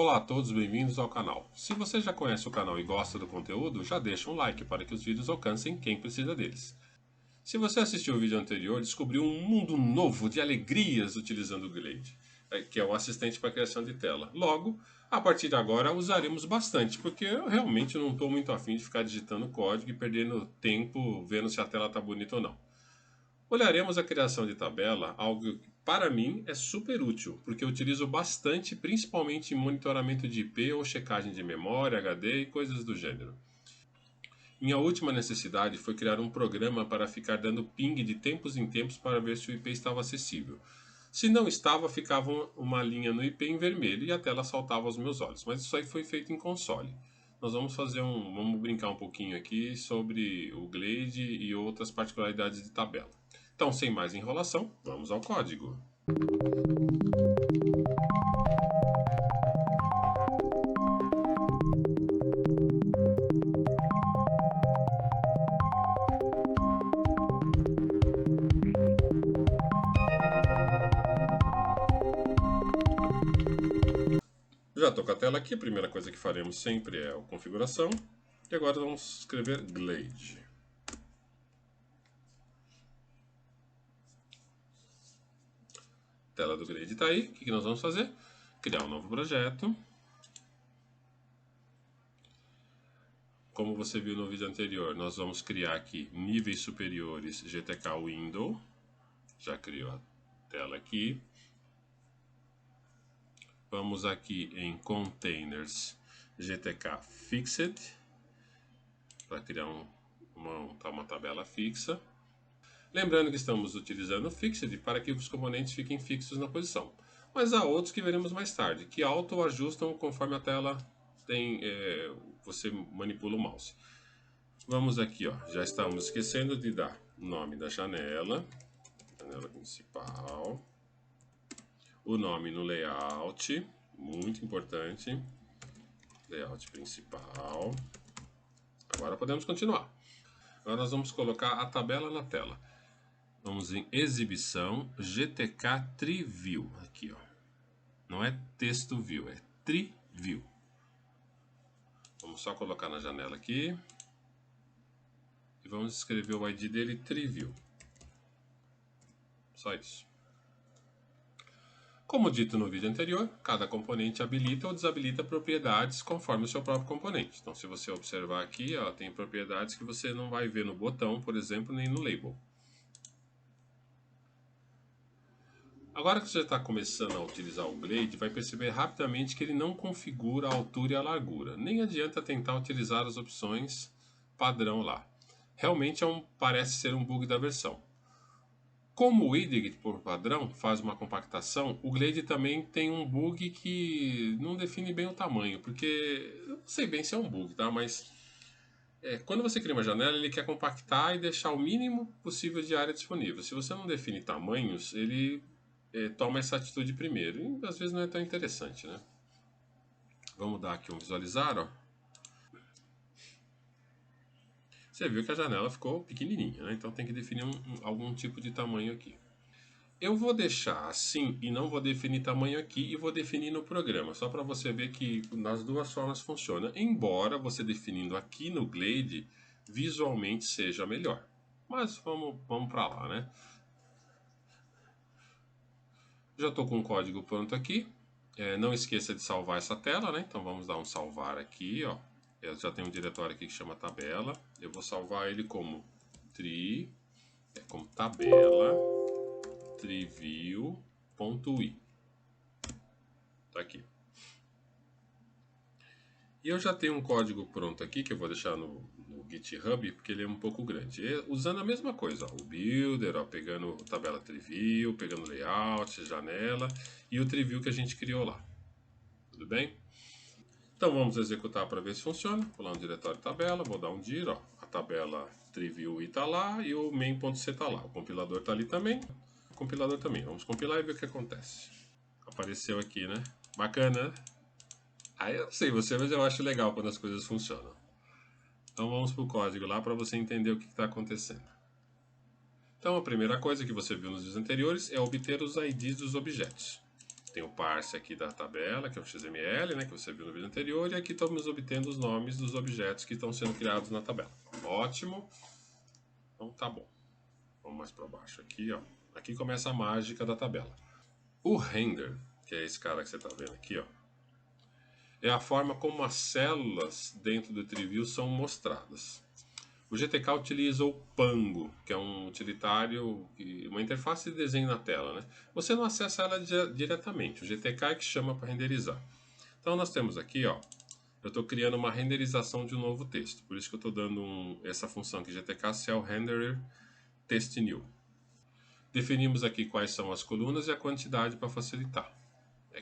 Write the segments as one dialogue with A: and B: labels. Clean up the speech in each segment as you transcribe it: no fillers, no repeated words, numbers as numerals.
A: Olá a todos, bem-vindos ao canal. Se você já conhece o canal e gosta do conteúdo, já deixa um like para que os vídeos alcancem quem precisa deles. Se você assistiu o vídeo anterior, descobriu um mundo novo de alegrias utilizando o Glade, que é o assistente para criação de tela. Logo, a partir de agora usaremos bastante, porque eu realmente não estou muito afim de ficar digitando código e perdendo tempo vendo se a tela está bonita ou não. Olharemos a criação de tabela, algo que para mim é super útil, porque eu utilizo bastante, principalmente em monitoramento de IP ou checagem de memória, HD e coisas do gênero. Minha última necessidade foi criar um programa para ficar dando ping de tempos em tempos para ver se o IP estava acessível. Se não estava, ficava uma linha no IP em vermelho e a tela saltava aos meus olhos, mas isso aí foi feito em console. Nós vamos brincar um pouquinho aqui sobre o Glade e outras particularidades de tabela. Então, sem mais enrolação, vamos ao código. Já estou com a tela aqui, a primeira coisa que faremos sempre é a configuração. E agora vamos escrever Glade. A tela do Glade está aí. O que nós vamos fazer? Criar um novo projeto. Como você viu no vídeo anterior, nós vamos criar aqui níveis superiores GTK Window. Já criou a tela aqui. Vamos aqui em Containers GTK Fixed, para criar uma tabela fixa. Lembrando que estamos utilizando o Fixed para que os componentes fiquem fixos na posição. Mas há outros que veremos mais tarde, que auto-ajustam conforme a tela você manipula o mouse. Vamos aqui, ó, já estamos esquecendo de dar o nome da janela principal, o nome no layout, muito importante, layout principal. Agora podemos continuar. Agora nós vamos colocar a tabela na tela. Vamos em exibição, GTK Triview, aqui ó, não é texto view, é Triview. Vamos só colocar na janela aqui e vamos escrever o ID dele, Triview. Só isso. Como dito no vídeo anterior, cada componente habilita ou desabilita propriedades conforme o seu próprio componente. Então, se você observar aqui, ó, tem propriedades que você não vai ver no botão, por exemplo, nem no label. Agora que você está começando a utilizar o Glade, vai perceber rapidamente que ele não configura a altura e a largura. Nem adianta tentar utilizar as opções padrão lá. Realmente parece ser um bug da versão. Como o IDIG, por padrão, faz uma compactação, o Glade também tem um bug que não define bem o tamanho, porque eu não sei bem se é um bug, tá? Mas quando você cria uma janela, ele quer compactar e deixar o mínimo possível de área disponível. Se você não define tamanhos, ele toma essa atitude primeiro, e às vezes não é tão interessante, né? Vamos dar aqui um visualizar, ó. Você viu que a janela ficou pequenininha, né? Então tem que definir algum tipo de tamanho aqui. Eu vou deixar assim e não vou definir tamanho aqui e vou definir no programa, só para você ver que nas duas formas funciona. Embora você definindo aqui no Glade, visualmente seja melhor. Mas vamos para lá, né? Já estou com o código pronto aqui. Não esqueça de salvar essa tela, né? Então vamos dar um salvar aqui, ó. Eu já tenho um diretório aqui que chama tabela. Eu vou salvar ele como como tabela triview.i. Tá aqui. E eu já tenho um código pronto aqui que eu vou deixar no GitHub, porque ele é um pouco grande. Usando a mesma coisa, ó, o builder, ó, pegando tabela triview, pegando layout, janela e o triview que a gente criou lá. Tudo bem? Então vamos executar para ver se funciona. Vou lá no diretório tabela, vou dar um dir, ó, a tabela triview está lá e o main.c está lá. O compilador está ali também. O compilador também. Vamos compilar e ver o que acontece. Apareceu aqui, né? Bacana, né? Aí eu não sei você, mas eu acho legal quando as coisas funcionam. Então vamos para o código lá para você entender o que está acontecendo. Então a primeira coisa que você viu nos vídeos anteriores é obter os IDs dos objetos. Tem o parse aqui da tabela, que é o XML, né, que você viu no vídeo anterior, e aqui estamos obtendo os nomes dos objetos que estão sendo criados na tabela. Ótimo. Então tá bom. Vamos mais para baixo aqui, ó. Aqui começa a mágica da tabela. O render, que é esse cara que você está vendo aqui, ó, é a forma como as células dentro do TreeView são mostradas. O GTK utiliza o Pango, que é um utilitário, uma interface de desenho na tela, né? Você não acessa ela diretamente, o GTK é que chama para renderizar. Então nós temos aqui, ó, eu estou criando uma renderização de um novo texto, por isso que eu estou dando essa função aqui, GTK Cell Renderer Text New. Definimos aqui quais são as colunas e a quantidade para facilitar.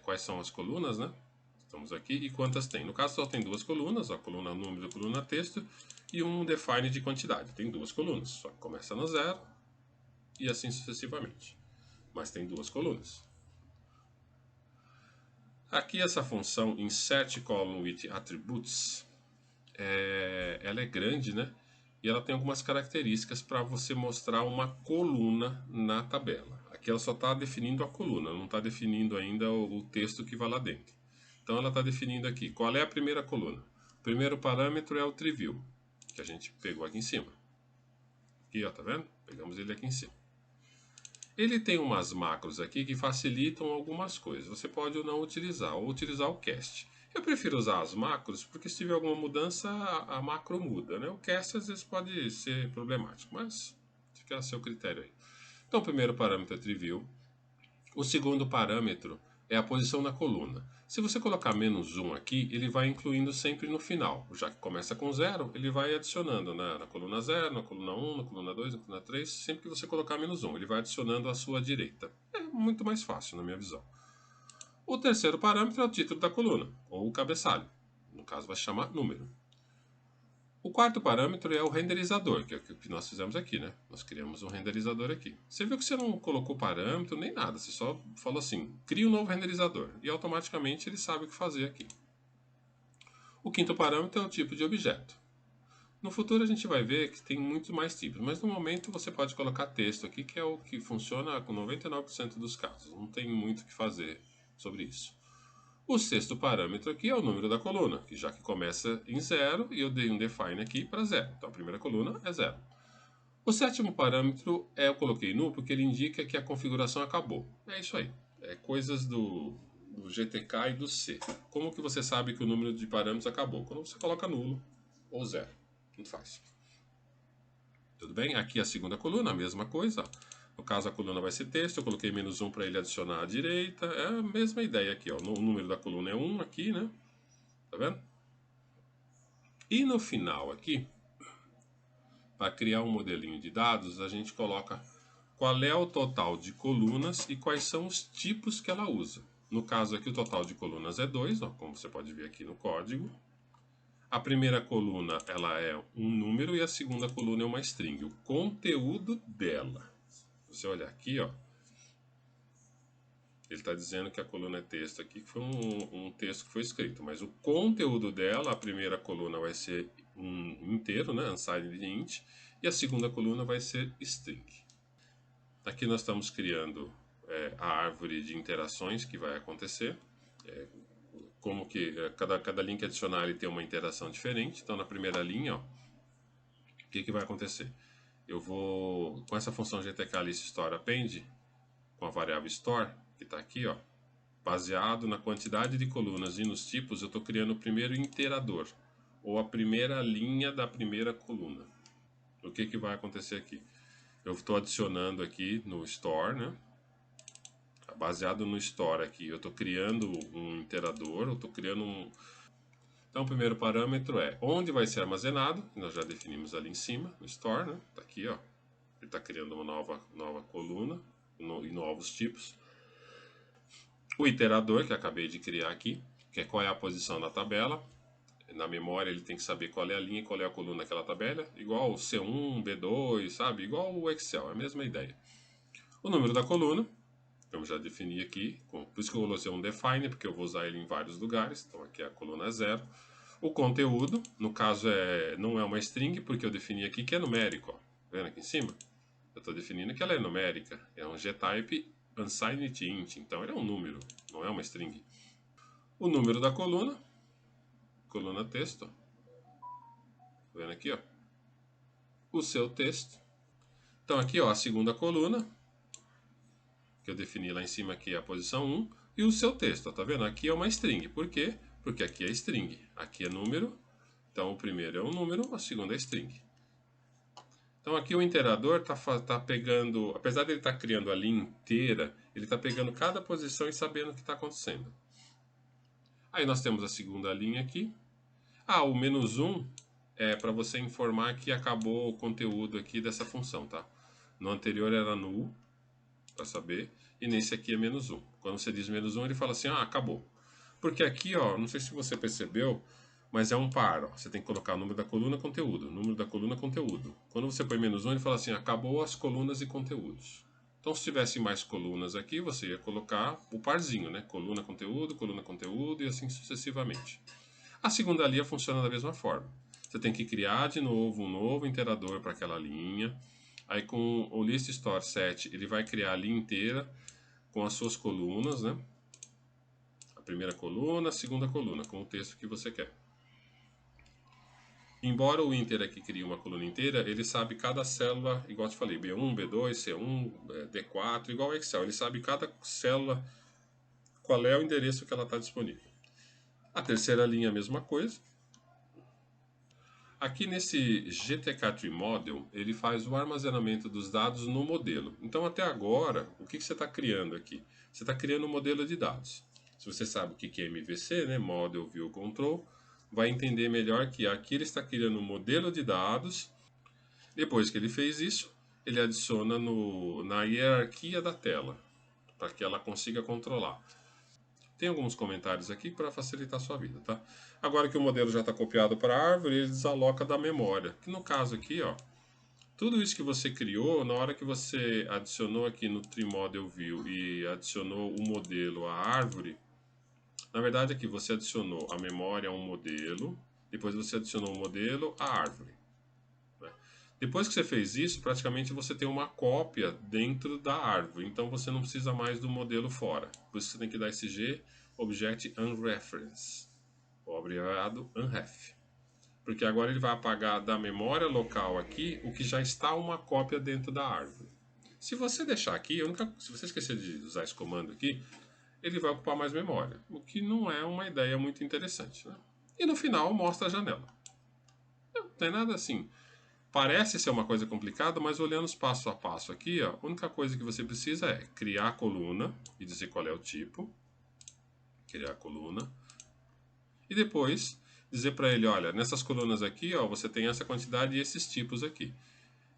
A: Quais são as colunas, né? Estamos aqui e quantas tem. No caso só tem duas colunas, a coluna número e a coluna texto, e um define de quantidade. Tem duas colunas, só que começa no 0 e assim sucessivamente. Mas tem duas colunas. Aqui essa função insert column with attributes, ela é grande, né? E ela tem algumas características para você mostrar uma coluna na tabela. Aqui ela só está definindo a coluna, não está definindo ainda o texto que vai lá dentro. Então ela está definindo aqui qual é a primeira coluna. O primeiro parâmetro é o TreeView, que a gente pegou aqui em cima. Aqui, ó, tá vendo? Pegamos ele aqui em cima. Ele tem umas macros aqui que facilitam algumas coisas. Você pode ou não utilizar, ou utilizar o cast. Eu prefiro usar as macros porque se tiver alguma mudança, a macro muda, né? O cast às vezes pode ser problemático, mas fica a seu critério aí. Então o primeiro parâmetro é TreeView. O segundo parâmetro é a posição na coluna. Se você colocar -1 aqui, ele vai incluindo sempre no final. Já que começa com 0, ele vai adicionando, né, na coluna 0, na coluna 1, na coluna 2, na coluna 3. Sempre que você colocar -1, ele vai adicionando à sua direita. É muito mais fácil, na minha visão. O terceiro parâmetro é o título da coluna, ou o cabeçalho. No caso, vai chamar número. O quarto parâmetro é o renderizador, que é o que nós fizemos aqui, né? Nós criamos um renderizador aqui. Você viu que você não colocou parâmetro nem nada, você só falou assim, cria um novo renderizador, e automaticamente ele sabe o que fazer aqui. O quinto parâmetro é o tipo de objeto. No futuro a gente vai ver que tem muito mais tipos, mas no momento você pode colocar texto aqui, que é o que funciona com 99% dos casos. Não tem muito o que fazer sobre isso. O sexto parâmetro aqui é o número da coluna, que já que começa em 0 e eu dei um define aqui para 0. Então a primeira coluna é 0. O sétimo parâmetro eu coloquei null porque ele indica que a configuração acabou. É isso aí. É coisas do GTK e do C. Como que você sabe que o número de parâmetros acabou? Quando você coloca nulo ou 0. Não faz. Tudo bem? Aqui a segunda coluna, a mesma coisa. No caso, a coluna vai ser texto, eu coloquei -1 para ele adicionar à direita. É a mesma ideia aqui, ó. O número da coluna é 1 aqui, né? Tá vendo? E no final aqui, para criar um modelinho de dados, a gente coloca qual é o total de colunas e quais são os tipos que ela usa. No caso aqui, o total de colunas é 2, ó, como você pode ver aqui no código. A primeira coluna ela é um número e a segunda coluna é uma string. O conteúdo dela. Se você olhar aqui, ó, ele está dizendo que a coluna é texto aqui, que foi um texto que foi escrito, mas o conteúdo dela, a primeira coluna vai ser um inteiro, né, unsigned int, e a segunda coluna vai ser string. Aqui nós estamos criando a árvore de interações que vai acontecer, como que cada link adicional ele tem uma interação diferente. Então na primeira linha, ó, o que vai acontecer? Eu vou, com essa função GTK list store append, com a variável store, que está aqui, ó, baseado na quantidade de colunas e nos tipos, eu estou criando o primeiro iterador, ou a primeira linha da primeira coluna. O que vai acontecer aqui? Eu estou adicionando aqui no store, né? Baseado no store aqui, eu estou criando um iterador, eu estou criando um... Então o primeiro parâmetro é onde vai ser armazenado, que nós já definimos ali em cima, no store, né? Está aqui, ó. Ele está criando uma nova coluna e novos tipos. O iterador, que eu acabei de criar aqui, que é qual é a posição da tabela. Na memória ele tem que saber qual é a linha e qual é a coluna daquela tabela. Igual o C1, B2, sabe? Igual o Excel, é a mesma ideia. O número da coluna, eu já defini aqui. Por isso que eu coloquei um define, porque eu vou usar ele em vários lugares. Então aqui a coluna é 0. O conteúdo, no caso não é uma string, porque eu defini aqui que é numérico. Ó. Vendo aqui em cima? Eu estou definindo que ela é numérica. É um gtype unsigned int, então ele é um número, não é uma string. O número da coluna texto, tá vendo aqui, ó, o seu texto. Então aqui, ó, a segunda coluna, que eu defini lá em cima aqui é a posição 1, e o seu texto, ó, tá vendo? Aqui é uma string, por quê? Porque aqui é string, aqui é número, então o primeiro é um número, a segunda é string. Então aqui o interador tá pegando, apesar de ele estar criando a linha inteira, ele está pegando cada posição e sabendo o que está acontecendo. Aí nós temos a segunda linha aqui. O menos 1 é para você informar que acabou o conteúdo aqui dessa função, tá? No anterior era null, para saber, e nesse aqui é menos 1. Quando você diz menos 1, ele fala assim, acabou. Porque aqui, ó, não sei se você percebeu, mas é um par, ó. Você tem que colocar o número da coluna, conteúdo, número da coluna, conteúdo. Quando você põe menos 1, ele fala assim, acabou as colunas e conteúdos. Então, se tivesse mais colunas aqui, você ia colocar o parzinho, né? Coluna, conteúdo e assim sucessivamente. A segunda linha funciona da mesma forma. Você tem que criar de novo um novo interador para aquela linha. Aí com o list store set, ele vai criar a linha inteira com as suas colunas, né? A primeira coluna, a segunda coluna, com o texto que você quer. Embora o inter aqui crie uma coluna inteira, ele sabe cada célula, igual eu te falei, B1, B2, C1, D4, igual ao Excel. Ele sabe cada célula, qual é o endereço que ela está disponível. A terceira linha, a mesma coisa. Aqui nesse GTK Tree Model, ele faz o armazenamento dos dados no modelo. Então, até agora, o que você está criando aqui? Você está criando um modelo de dados. Se você sabe o que é MVC, né? Model View Control, vai entender melhor que aqui ele está criando um modelo de dados. Depois que ele fez isso, ele adiciona na hierarquia da tela, para que ela consiga controlar. Tem alguns comentários aqui para facilitar a sua vida, tá? Agora que o modelo já está copiado para a árvore, ele desaloca da memória. Que no caso aqui, ó, tudo isso que você criou, na hora que você adicionou aqui no Tree Model View e adicionou o modelo à árvore, na verdade aqui você adicionou a memória a um modelo, depois você adicionou o modelo à árvore. Né? Depois que você fez isso, praticamente você tem uma cópia dentro da árvore, então você não precisa mais do modelo fora. Por isso você tem que dar esse G, Object Unreference, ou abreviado Unref. Porque agora ele vai apagar da memória local aqui o que já está uma cópia dentro da árvore. Se você deixar aqui, se você esquecer de usar esse comando aqui, ele vai ocupar mais memória, o que não é uma ideia muito interessante. Né? E no final mostra a janela. Não tem nada assim. Parece ser uma coisa complicada, mas olhando os passo a passo aqui, ó, a única coisa que você precisa é criar a coluna e dizer qual é o tipo. Criar a coluna. E depois dizer para ele, olha, nessas colunas aqui, ó, você tem essa quantidade e esses tipos aqui.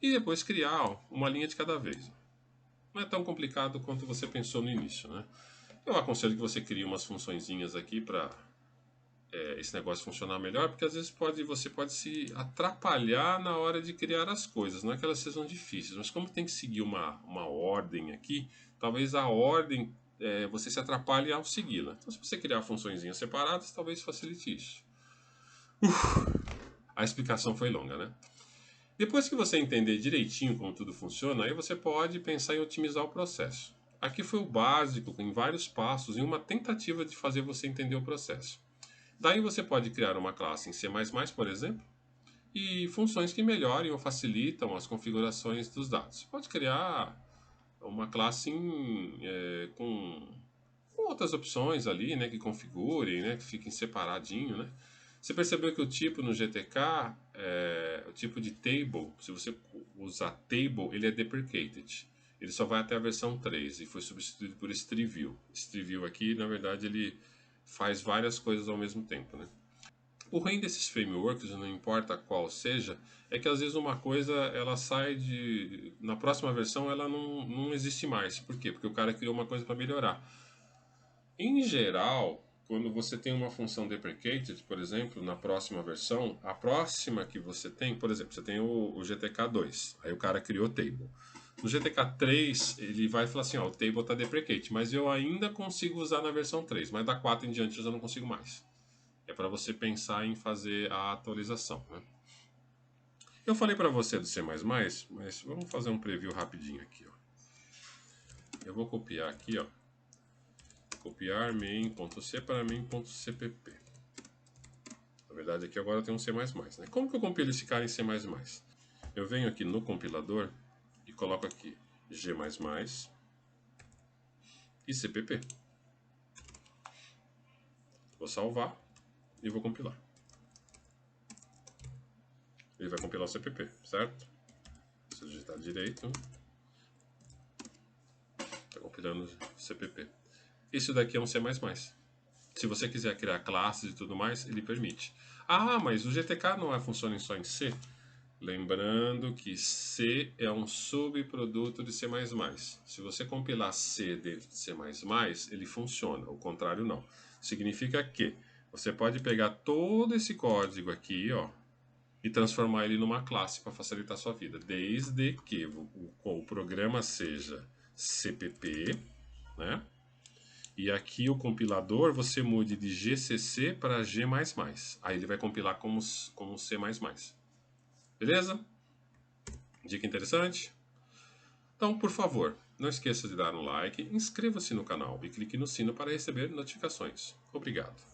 A: E depois criar uma linha de cada vez. Não é tão complicado quanto você pensou no início, né? Eu aconselho que você crie umas funçõezinhas aqui para esse negócio funcionar melhor, porque às vezes você pode se atrapalhar na hora de criar as coisas. Não é que elas sejam difíceis, mas como tem que seguir uma ordem aqui, talvez a ordem você se atrapalhe ao segui-la. Então, se você criar funçõezinhas separadas, talvez facilite isso. A explicação foi longa, né? Depois que você entender direitinho como tudo funciona, aí você pode pensar em otimizar o processo. Aqui foi o básico, em vários passos, em uma tentativa de fazer você entender o processo. Daí você pode criar uma classe em C++, por exemplo, e funções que melhorem ou facilitam as configurações dos dados. Você pode criar uma classe com outras opções ali, né, que configurem, né, que fiquem separadinho, né. Você percebeu que o tipo no GTK, o tipo de table, se você usar table, ele é deprecated. Ele só vai até a versão 3 e foi substituído por StreeView. StreeView aqui, na verdade, ele faz várias coisas ao mesmo tempo, né? O ruim desses frameworks, não importa qual seja, é que às vezes uma coisa ela sai na próxima versão ela não existe mais. Por quê? Porque o cara criou uma coisa para melhorar. Em geral, quando você tem uma função deprecated, por exemplo, na próxima versão, a próxima que você tem, por exemplo, você tem o GTK2, aí o cara criou table. No GTK3, ele vai falar assim, ó, o table está deprecated, mas eu ainda consigo usar na versão 3, mas da 4 em diante eu já não consigo mais. É para você pensar em fazer a atualização, né? Eu falei para você do C++, mas vamos fazer um preview rapidinho aqui, ó. Eu vou copiar aqui, ó. Copiar main.c para main.cpp. Na verdade, aqui agora tem um C++, né? Como que eu compilo esse cara em C++? Eu venho aqui no compilador e coloco aqui G++ e CPP. Vou salvar e vou compilar. Ele vai compilar o CPP, certo? Se eu digitar direito, está compilando o CPP. Isso daqui é um C++. Se você quiser criar classes e tudo mais, ele permite. Ah, mas o GTK não funciona só em C? Lembrando que C é um subproduto de C++. Se você compilar C dentro de C++, ele funciona, o contrário não. Significa que você pode pegar todo esse código aqui, ó, e transformar ele numa classe para facilitar a sua vida, desde que o programa seja CPP, né? E aqui o compilador você mude de GCC para G++. Aí ele vai compilar como C++. Beleza? Dica interessante? Então, por favor, não esqueça de dar um like, inscreva-se no canal e clique no sino para receber notificações. Obrigado.